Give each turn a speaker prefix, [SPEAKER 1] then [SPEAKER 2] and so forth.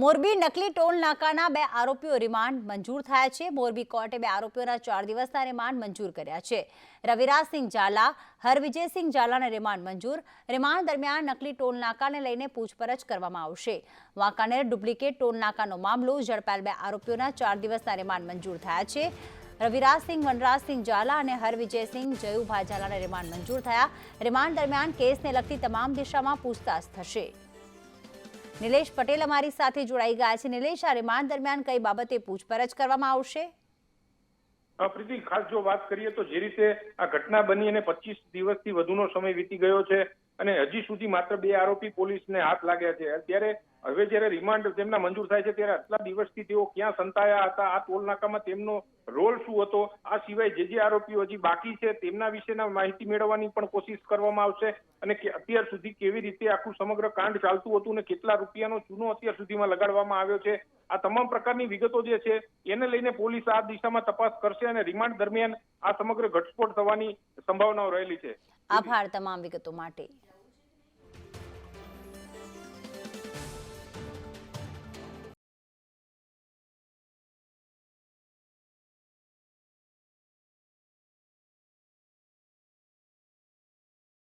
[SPEAKER 1] મોરબી નકલી ટોલ નાકાના 2 આરોપીઓ રિમાન્ડ મંજૂર થયા છે। મોરબી કોર્ટે 2 આરોપીઓના 4 દિવસના રિમાન્ડ મંજૂર કર્યા છે। રવિરાજસિંહ ઝાલા, હરવિજયસિંહ ઝાલાને રિમાન્ડ મંજૂર। રિમાન્ડ દરમિયાન નકલી ટોલ નાકાને લઈને પૂછપરછ કરવામાં આવશે। વાંકાનેર ડુપ્લિકેટ ટોલ નાકાનો મામલો ઝડપાયેલ 2 આરોપીઓના 4 દિવસના રિમાન્ડ મંજૂર થયા છે। રવિરાજસિંહ વનરાજસિંહ ઝાલા અને હરવિજયસિંહ જયુભાઈ ઝાલાને રિમાન્ડ મંજૂર થયા। રિમાન્ડ દરમિયાન કેસને લગતી તમામ દિશામાં પૂછતાછ થશે। નિલેશ પટેલ અમારી સાથે જોડાઈ ગયા છે। નિલેશ, આ રિમાન્ડ દરમિયાન કઈ બાબતે પૂછપરછ કરવામાં આવશે?
[SPEAKER 2] પ્રીતિ, ખાસ જો વાત કરીએ તો જે રીતે આ ઘટના બની અને 25 દિવસથી વધુનો સમય વીતી ગયો છે અને હજી સુધી માત્ર 2 આરોપી પોલીસને હાથ લાગ્યા છે। ત્યારે હવે જ્યારે રિમાન્ડ તેમના મંજૂર થાય છે ત્યારે આટલા દિવસથી તેઓ ક્યાં સંતાયા હતા, આ ટોલ નાકામાં તેમનો રોલ શું હતો, આ સિવાય જે આરોપીઓ હજી બાકી છે તેમના વિશેના માહિતી મેળવવાની પણ કોશિશ કરવામાં આવશે અને અત્યાર સુધી કેવી રીતે આખું સમગ્ર કાંડ ચાલતું હતું અને કેટલા રૂપિયાનો ચૂનો અત્યાર સુધીમાં લગાડવામાં આવ્યો છે, આ તમામ પ્રકારની વિગતો જે છે એને લઈને પોલીસ આ દિશામાં તપાસ કરશે અને રિમાન્ડ દરમિયાન આ સમગ્ર ઘટસ્ફોટ થવાની સંભાવનાઓ રહેલી છે।
[SPEAKER 1] આભાર તમામ વિગતો માટે।